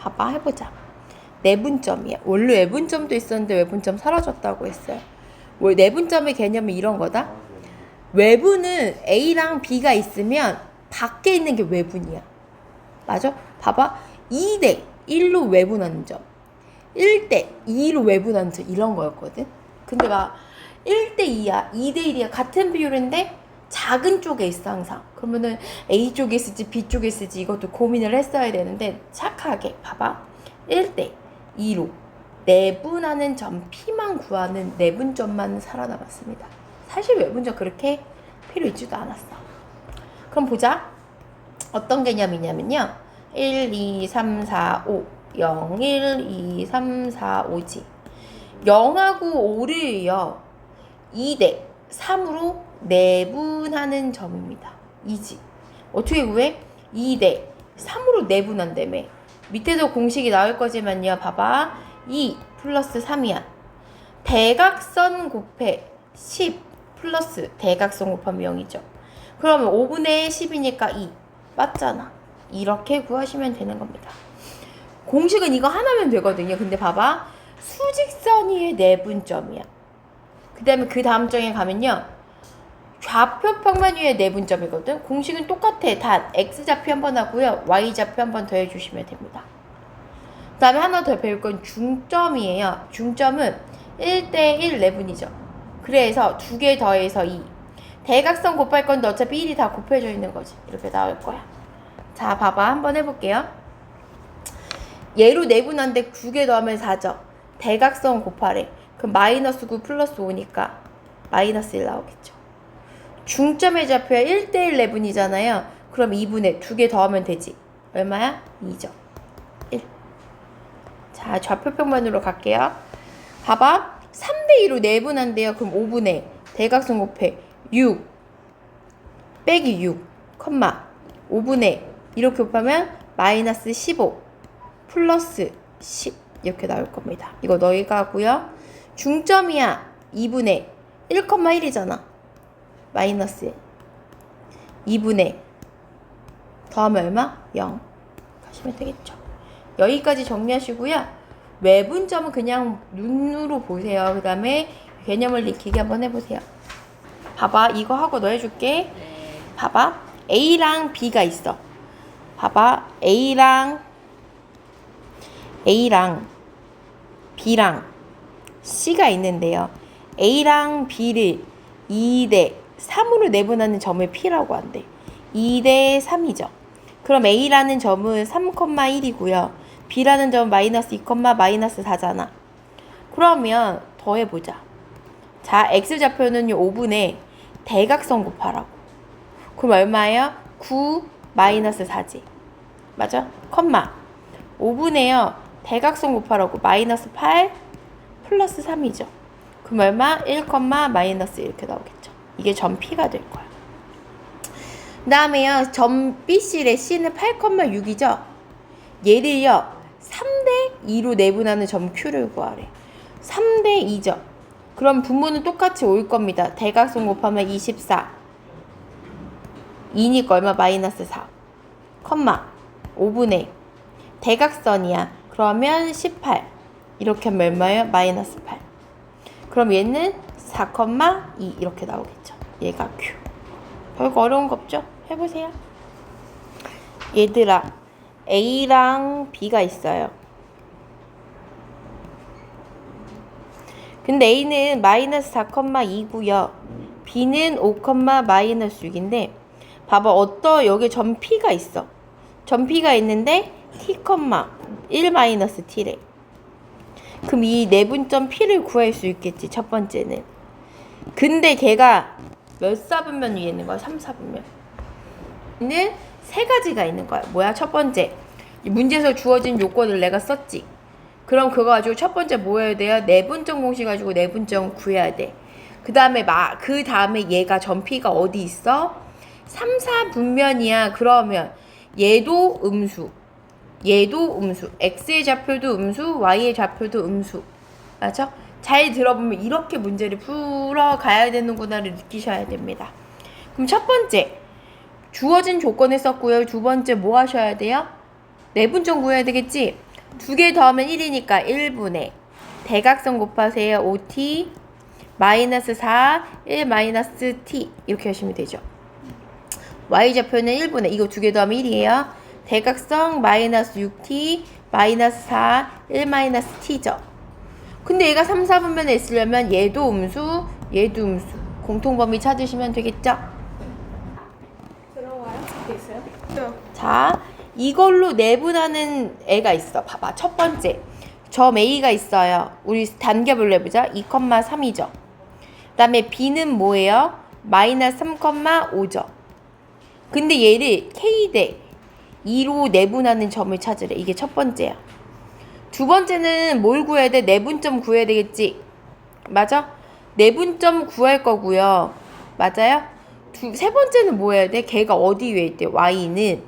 봐봐, 해보자. 내분점이야. 원래 외분점도 있었는데 외분점 사라졌다고 했어요. 내분점의 개념은 이런 거다. 외분은 A랑 B가 있으면 밖에 있는 게 외분이야. 맞아? 봐봐. 2대 1로 외분하는 점, 1대 2로 외분하는 점, 이런 거였거든. 근데 막 1대 2야, 2대 1이야, 같은 비율인데 작은 쪽에 있어 항상. 그러면은 A 쪽에 있을지 B 쪽에 있을지 이것도 고민을 했어야 되는데, 착하게 봐봐. 1대 2로 내분하는 점 P만 구하는 내분점만 살아남았습니다. 사실 외분점 그렇게 필요 있지도 않았어. 그럼 보자. 어떤 개념이냐면요. 1, 2, 3, 4, 5 0, 1, 2, 3, 4, 5지. 0하고 5를요 2대 3으로 내분하는 점입니다. 2지. 어떻게 구해? 2대 3으로 내분한다며. 밑에도 공식이 나올 거지만요. 봐봐. 2 플러스 3이야. 대각선 곱해 10 플러스 대각선 곱하면 0이죠. 그러면 5분의 10이니까 2. 맞잖아. 이렇게 구하시면 되는 겁니다. 공식은 이거 하나면 되거든요. 근데 봐봐. 수직선 위의 내분점이야. 그 다음에 그 다음 점에 가면요. 좌표 평면 위의 내분점이거든. 공식은 똑같아. 단 X좌표 한번 하고요. Y좌표 한번 더 해주시면 됩니다. 그 다음에 하나 더 배울 건 중점이에요. 중점은 1대1 내분이죠. 그래서 두 개 더해서 2. 대각선 곱할 건데 어차피 1이 다 곱해져 있는 거지. 이렇게 나올 거야. 자, 봐봐. 한번 해볼게요. 얘로 내분한데 9개 더하면 4죠. 대각선 곱하래. 그럼 마이너스 9 플러스 5니까 마이너스 1 나오겠죠. 중점의 좌표야 1대1 내분이잖아요. 그럼 2분의 2개 더하면 되지. 얼마야? 2죠. 1. 자, 좌표 평면으로 갈게요. 봐봐. 3대2로 내분한대요. 그럼 5분의 대각선 곱해 6 빼기 6 컴마 5분의 이렇게 곱하면 마이너스 15 플러스 10 이렇게 나올 겁니다. 이거 너희가 하고요. 중점이야 2분의 1,1이잖아. 마이너스 2분의 더하면 얼마? 0 하시면 되겠죠. 여기까지 정리하시고요. 외분점은 그냥 눈으로 보세요. 그 다음에 개념을 익히게 한번 해보세요. 봐봐. 이거 하고 너 해줄게. 봐봐. A랑 B가 있어. 봐봐. A랑 B랑 C가 있는데요. A랑 B를 2대 3으로 내분하는 점을 P라고 한대. 2대 3이죠. 그럼 A라는 점은 3,1이고요. B라는 점은 마이너스 2, 마이너스 4잖아. 그러면 더해보자. 자, X좌표는 5분의 대각선 곱하라고. 그럼 얼마예요? 9 마이너스 4지. 맞아? 컴마 5분의요. 대각선 곱하라고. 마이너스 8 플러스 3이죠. 그럼 얼마? 1, 마이너스 이렇게 나오겠죠. 이게 점 P가 될 거야. 그 다음에요. 점 BC래. C는 8,6이죠. 얘를요. 3대 2로 내분하는 점 Q를 구하래. 3대 2죠. 그럼 분모는 똑같이 올 겁니다. 대각선 곱하면 24. 2니까 얼마? 마이너스 4. 컴마 5분의 대각선이야. 그러면 18. 이렇게 하면 얼마예요? 마이너스 8. 그럼 얘는 4,2 이렇게 나오겠죠. 얘가 Q. 별거 어려운 거 없죠? 해보세요. 얘들아, A랑 B가 있어요. 근데 A는 마이너스 4,2고요. B는 5, 마이너스 6인데 봐봐. 여기 점 P가 있어. 점 P가 있는데 T, 1 마이너스 T래. 그럼 이 내분점 P를 구할 수 있겠지. 첫 번째는. 근데 걔가 몇 사분면 위에 있는 거야? 3, 4분면. 는 세 가지가 있는 거야. 뭐야? 첫 번째. 문제에서 주어진 요건을 내가 썼지. 그럼 그거 가지고 첫 번째 뭐 해야 돼요? 내분점 공식 가지고 내분점 구해야 돼. 그 다음에 얘가 점 P가 어디 있어? 3, 4분면이야. 그러면 얘도 음수. X의 좌표도 음수, Y의 좌표도 음수. 맞죠? 잘 들어보면 이렇게 문제를 풀어가야 되는구나를 느끼셔야 됩니다. 그럼 첫 번째, 주어진 조건을 썼고요. 두 번째 뭐 하셔야 돼요? 내분점 구해야 되겠지? 두 개 더하면 1이니까 1분의 대각선 곱하세요. 5t 마이너스 4, 1 마이너스 t 이렇게 하시면 되죠. y좌표는 1분의 이거 두 개 더하면 1이에요. 대각선 마이너스 6t 마이너스 4, 1 마이너스 t죠. 근데 얘가 3, 4분면에 있으려면 얘도 음수, 얘도 음수. 공통범위 찾으시면 되겠죠? 들어와요? 있어요? 자, 이걸로 내분하는 애가 있어. 봐봐. 첫 번째. 점 A가 있어요. 우리 단계별로 해보자. 2,3이죠. 그 다음에 B는 뭐예요? 마이너스 3,5죠. 근데 얘를 K 대 2로 내분하는 점을 찾으래. 이게 첫 번째야. 두 번째는 뭘 구해야 돼? 내분점 구해야 되겠지? 맞아? 내분점 구할 거고요. 맞아요? 세 번째는 뭐 해야 돼? 걔가 어디 위에 있대? y는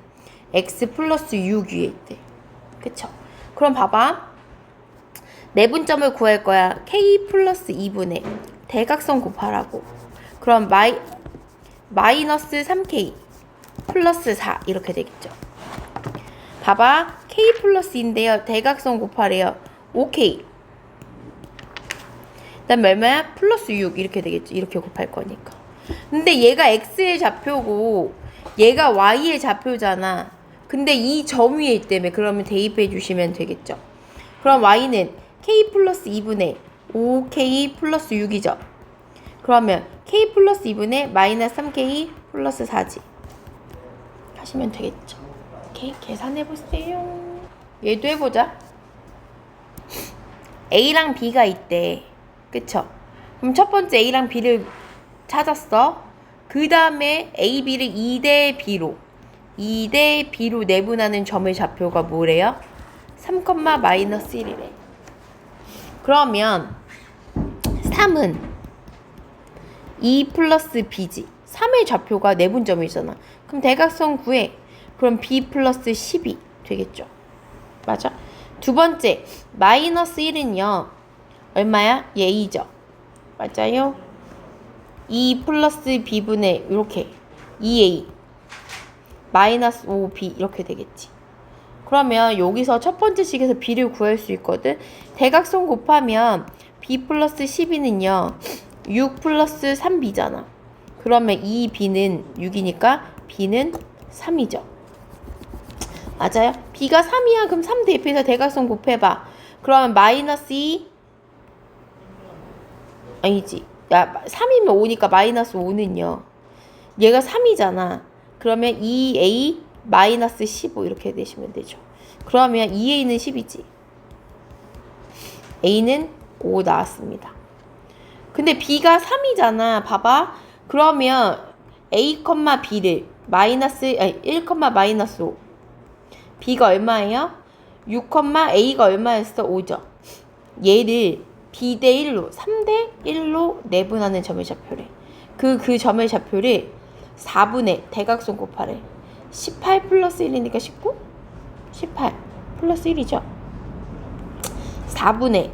x 플러스 6 위에 있대. 그쵸? 그럼 봐봐. 내분점을 구할 거야. k 플러스 2분의 대각선 곱하라고. 그럼 마이너스 3k 플러스 4 이렇게 되겠죠. 봐봐. k 플러스 2인데요. 대각선 곱하래요. 5k. 그 다음에 얼마야? 플러스 6 이렇게 되겠죠. 이렇게 곱할 거니까. 근데 얘가 x의 좌표고 얘가 y의 좌표잖아. 근데 이 점 위에 있다며. 그러면 대입해 주시면 되겠죠. 그럼 y는 k 플러스 2분의 5k 플러스 6이죠. 그러면 k 플러스 2분의 마이너스 3k 플러스 4지. 하시면 되겠죠. 오케이, 계산해보세요. 얘도 해보자. A랑 B가 있대. 그쵸? 그럼 첫 번째 A랑 B를 찾았어. 그 다음에 A, B를 2대 B로 내분하는 점의 좌표가 뭐래요? 3, 마이너스 1이래. 그러면 3은 2 플러스 B지. 3의 좌표가 내분점이잖아. 그럼 대각선 구해. 그럼 B 플러스 10이 되겠죠. 맞아? 두 번째, 마이너스 1은요. 얼마야? 얘 2죠. 맞아요? 2 플러스 B분의 이렇게 2A 마이너스 5B 이렇게 되겠지. 그러면 여기서 첫 번째 식에서 B를 구할 수 있거든. 대각선 곱하면 B 플러스 12는요. 6 플러스 3B잖아. 그러면 2B는 6이니까 B는 3이죠. 맞아요? B가 3이야. 그럼 3 대입해서 대각선 곱해봐. 그러면 마이너스 2 아니지. 야, 3이면 5니까 마이너스 5는요. 얘가 3이잖아. 그러면 2A 마이너스 15 이렇게 내시면 되죠. 그러면 2A는 10이지. A는 5 나왔습니다. 근데 B가 3이잖아. 봐봐. 그러면 A, B를 마이너스 1, 마이너스 5. B가 얼마예요? 6, A가 얼마였어? 5죠. 얘를 B 대 1로 3대 1로 내분하는 점의 좌표래. 그 점의 좌표를 4분의 대각선 곱하래. 18 플러스 1이니까 19? 18 플러스 1이죠. 4분의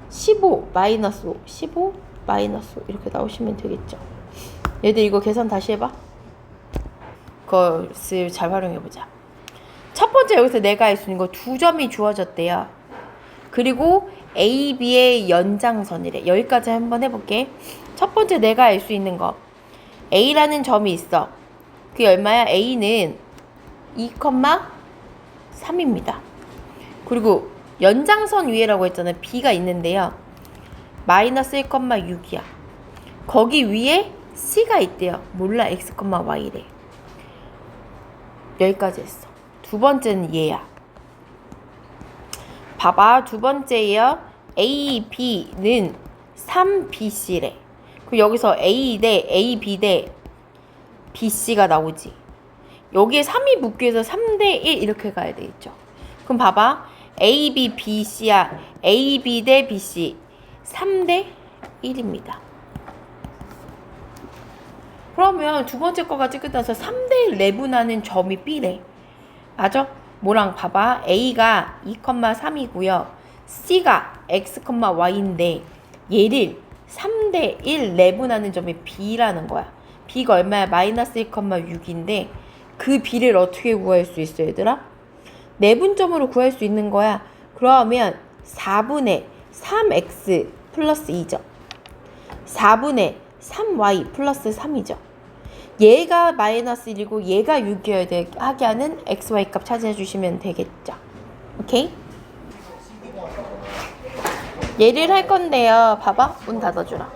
15 마이너스 5 15 마이너스 5 이렇게 나오시면 되겠죠. 얘들 이거 계산 다시 해봐. 그것을 잘 활용해보자. 첫 번째 여기서 내가 알 수 있는 거 두 점이 주어졌대요. 그리고 A, B의 연장선이래. 여기까지 한번 해볼게. 첫 번째 내가 알 수 있는 거 A라는 점이 있어. 그게 얼마야? A는 2, 3입니다. 그리고 연장선 위에라고 했잖아요. B가 있는데요. 마이너스 1, 6이야. 거기 위에 C가 있대요. 몰라. X, Y래. 여기까지 했어. 두 번째는 얘야. 봐봐. 두 번째예요. A, B는 3BC래. 그럼 여기서 A 대 A, B 대 BC가 나오지. 여기에 3이 묶여 해서 3대 1 이렇게 가야 되겠죠. 그럼 봐봐. A, B, BC야. A, B 대 BC 3대 1입니다. 그러면 두 번째 거까지 끝나서 3대 1 내분하는 점이 B래. 맞아? 뭐랑 봐봐. A가 2, 3이고요. C가 X, Y인데 얘를 3대 1 내분하는 점이 B라는 거야. B가 얼마야? 마이너스 1, 6인데 그 B를 어떻게 구할 수 있어 얘들아? 내분점으로 구할 수 있는 거야. 그러면 4분의 3x 플러스 2죠. 4분의 3y 플러스 3이죠. 얘가 마이너스 1이고 얘가 6이어야 하게 하는 xy 값 찾아 주시면 되겠죠. 오케이? 얘를 할 건데요. 봐봐. 문 닫아주라.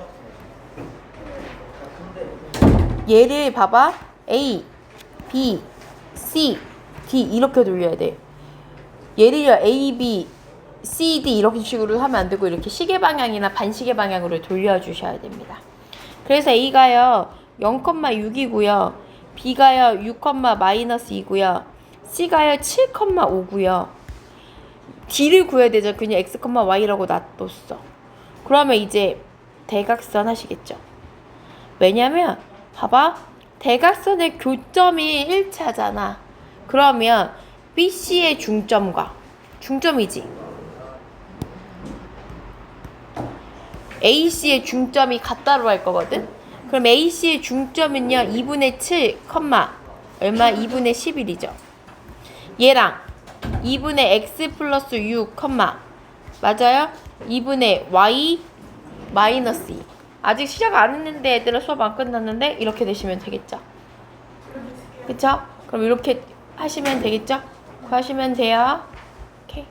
얘를 봐봐. A, B, C, D 이렇게 돌려야 돼. 얘를요. A, B, C, D 이렇게 식으로 하면 안 되고 이렇게 시계 방향이나 반시계 방향으로 돌려주셔야 됩니다. 그래서 A가요. 0,6이고요. B가요. 6,-2고요. C가요. 7,5고요. D를 구해야 되죠. 그냥 X, Y라고 놔뒀어. 그러면 이제 대각선 하시겠죠. 왜냐면 봐봐. 대각선의 교점이 1차잖아. 그러면 BC의 중점과 중점이지. AC의 중점이 같다로 할 거거든. 그럼 AC의 중점은요. 2분의 7, 얼마? 2분의 11이죠. 얘랑 2분의 x 플러스 6, 맞아요? 2분의 y 마이너스 2. 아직 시작 안 했는데 얘들아 수업 안 끝났는데 이렇게 되시면 되겠죠. 그쵸? 그럼 이렇게 하시면 되겠죠? 구하시면 돼요. 오케이.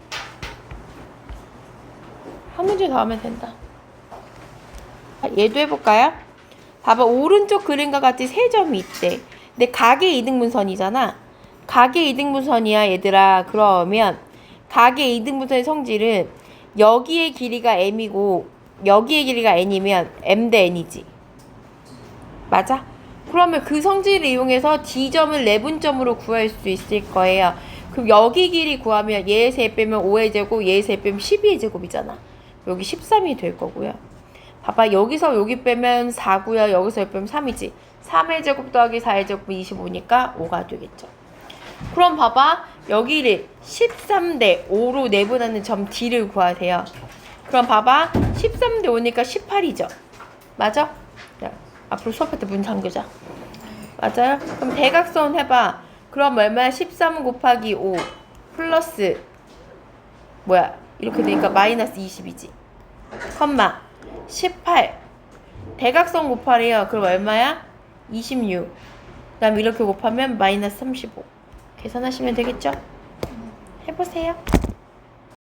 한 문제 더 하면 된다. 얘도 해볼까요? 봐봐. 오른쪽 그림과 같이 세 점이 있대. 근데 각의 이등분선이잖아. 각의 이등분선이야 얘들아. 그러면 각의 이등분선의 성질은 여기의 길이가 m이고 여기의 길이가 n이면 m 대 n이지. 맞아? 그러면 그 성질을 이용해서 D점을 내분점으로 구할 수 있을 거예요. 그럼 여기 길이 구하면 얘의 세 빼면 5의 제곱, 얘의 세 빼면 12의 제곱이잖아. 여기 13이 될 거고요. 봐봐. 여기서 여기 빼면 4고요. 여기서 여기 빼면 3이지. 3의 제곱 더하기 4의 제곱은 25니까 5가 되겠죠. 그럼 봐봐. 여기를 13대 5로 내분하는 점 D를 구하세요. 그럼 봐봐. 13대 5니까 18이죠. 맞아? 야, 앞으로 수업할 때 문 잠그자. 맞아요? 그럼 대각선 해봐. 그럼 얼마야? 13 곱하기 5 플러스 뭐야? 이렇게 되니까 마이너스 20이지. 18 대각선 곱하래요. 그럼 얼마야? 26. 그 다음 이렇게 곱하면 마이너스 35. 계산하시면 되겠죠? 해보세요.